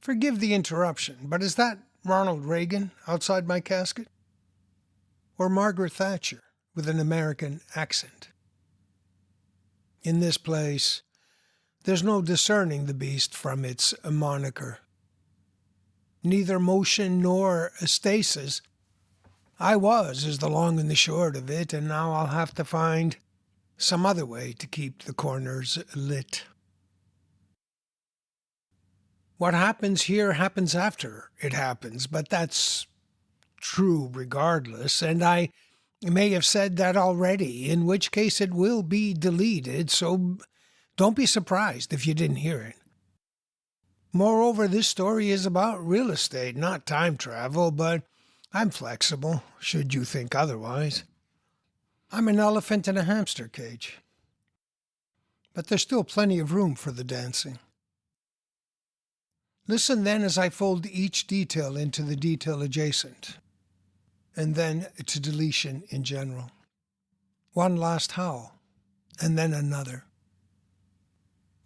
Forgive the interruption, but is that Ronald Reagan outside my casket? Or Margaret Thatcher with an American accent? In this place, there's no discerning the beast from its moniker. Neither motion nor stasis. I was, is the long and the short of it, and now I'll have to find some other way to keep the corners lit. What happens here happens after it happens, but that's true regardless, and I may have said that already, in which case it will be deleted, so don't be surprised if you didn't hear it. Moreover, this story is about real estate, not time travel, but I'm flexible, should you think otherwise. I'm an elephant in a hamster cage. But there's still plenty of room for the dancing. Listen then as I fold each detail into the detail adjacent, and then to deletion in general. One last howl, and then another.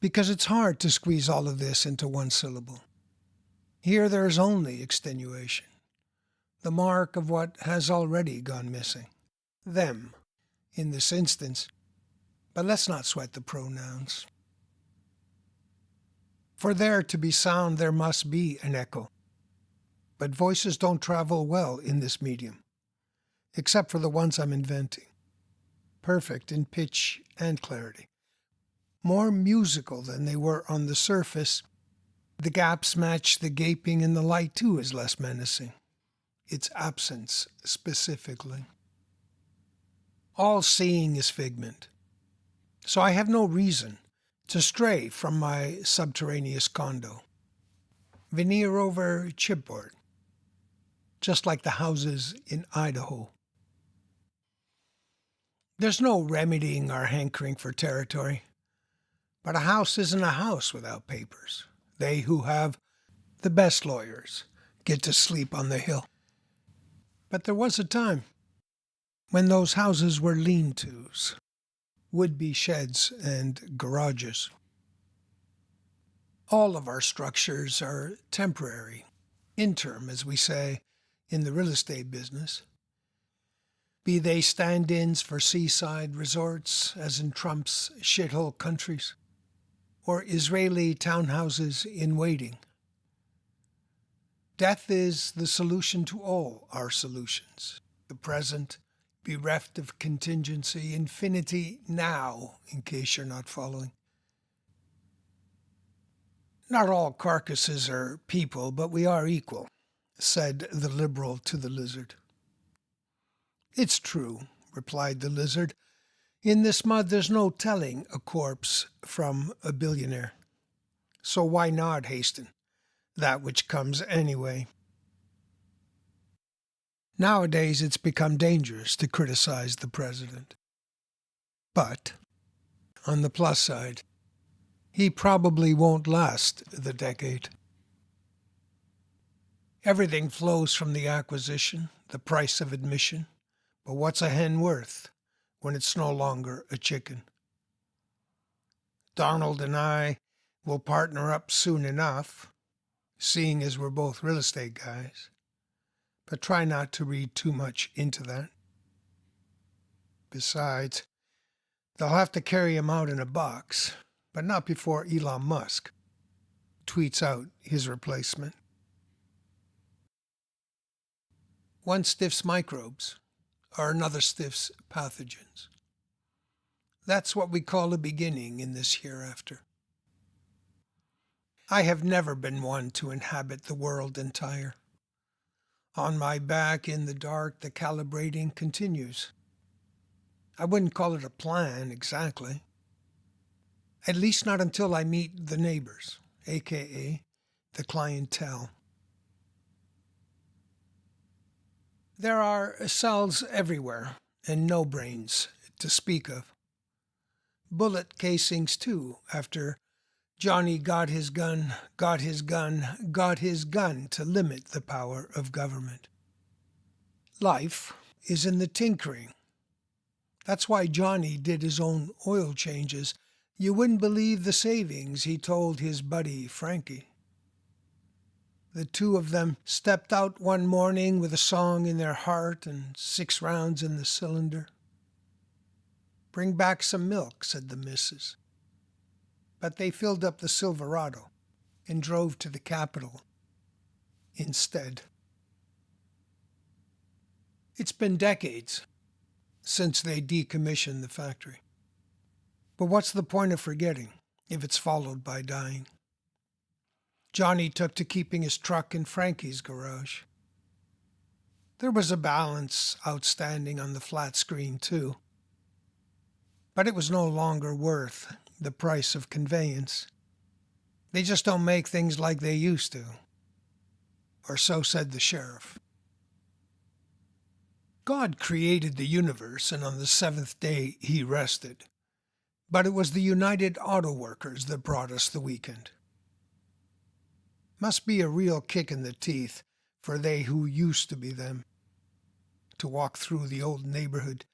Because it's hard to squeeze all of this into one syllable. Here there is only extenuation, the mark of what has already gone missing. Them, in this instance, but let's not sweat the pronouns. For there to be sound, there must be an echo. But voices don't travel well in this medium, except for the ones I'm inventing. Perfect in pitch and clarity. More musical than they were on the surface. The gaps match the gaping, and the light, too, is less menacing. Its absence, specifically. All seeing is figment. So I have no reason to stray from my subterraneous condo. Veneer over chipboard, just like the houses in Idaho. There's no remedying our hankering for territory. But a house isn't a house without papers. They who have the best lawyers get to sleep on the hill. But there was a time when those houses were lean-tos, would-be sheds and garages. All of our structures are temporary, interim, as we say in the real estate business. Be they stand-ins for seaside resorts, as in Trump's shithole countries, or Israeli townhouses in waiting. Death is the solution to all our solutions. The present, bereft of contingency, infinity now, in case you're not following. Not all carcasses are people, but we are equal, said the liberal to the lizard. It's true, replied the lizard. In this mud, there's no telling a corpse from a billionaire. So why not hasten that which comes anyway? Nowadays, it's become dangerous to criticize the president. But, on the plus side, he probably won't last the decade. Everything flows from the acquisition, the price of admission. But what's a hen worth when it's no longer a chicken? Donald and I will partner up soon enough, seeing as we're both real estate guys. But try not to read too much into that. Besides, they'll have to carry him out in a box, but not before Elon Musk tweets out his replacement. One stiff's microbes are another stiff's pathogens. That's what we call a beginning in this hereafter. I have never been one to inhabit the world entire. On my back in the dark, the calibrating continues. I wouldn't call it a plan exactly. At least not until I meet the neighbors, aka the clientele. There are cells everywhere, and no brains to speak of. Bullet casings, too, after Johnny got his gun to limit the power of government. Life is in the tinkering. That's why Johnny did his own oil changes. You wouldn't believe the savings he told his buddy Frankie. The two of them stepped out one morning with a song in their heart and 6 rounds in the cylinder. "Bring back some milk," said the missus. But they filled up the Silverado and drove to the capital instead. It's been decades since they decommissioned the factory. But what's the point of forgetting if it's followed by dying? Johnny took to keeping his truck in Frankie's garage. There was a balance outstanding on the flat screen, too. But it was no longer worth the price of conveyance. They just don't make things like they used to. Or so said the sheriff. God created the universe, and on the 7th day he rested. But it was the United Auto Workers that brought us the weekend. Must be a real kick in the teeth for they who used to be them, to walk through the old neighborhood,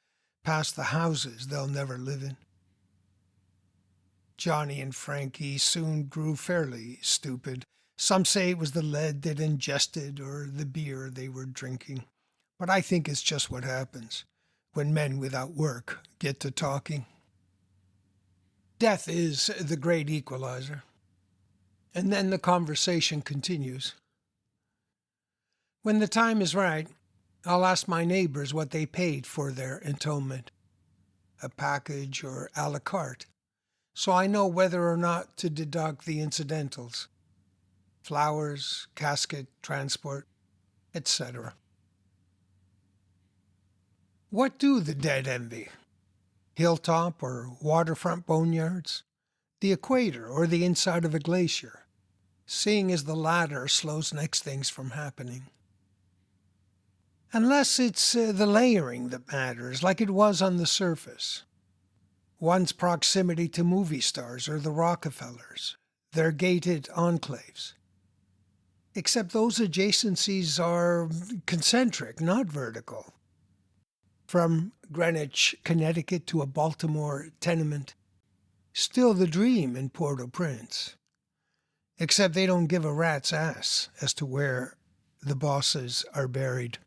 past the houses they'll never live in. Johnny and Frankie soon grew fairly stupid. Some say it was the lead they'd ingested or the beer they were drinking. But I think it's just what happens when men without work get to talking. Death is the great equalizer. And then the conversation continues. When the time is right, I'll ask my neighbors what they paid for their entombment, a package or a la carte, so I know whether or not to deduct the incidentals, flowers, casket, transport, etc. What do the dead envy? Hilltop or waterfront boneyards? The equator or the inside of a glacier, seeing as the latter slows next things from happening. Unless it's the layering that matters, like it was on the surface. One's proximity to movie stars or the Rockefellers, their gated enclaves. Except those adjacencies are concentric, not vertical. From Greenwich, Connecticut to a Baltimore tenement, still the dream in Port-au-Prince. Except they don't give a rat's ass as to where the bosses are buried.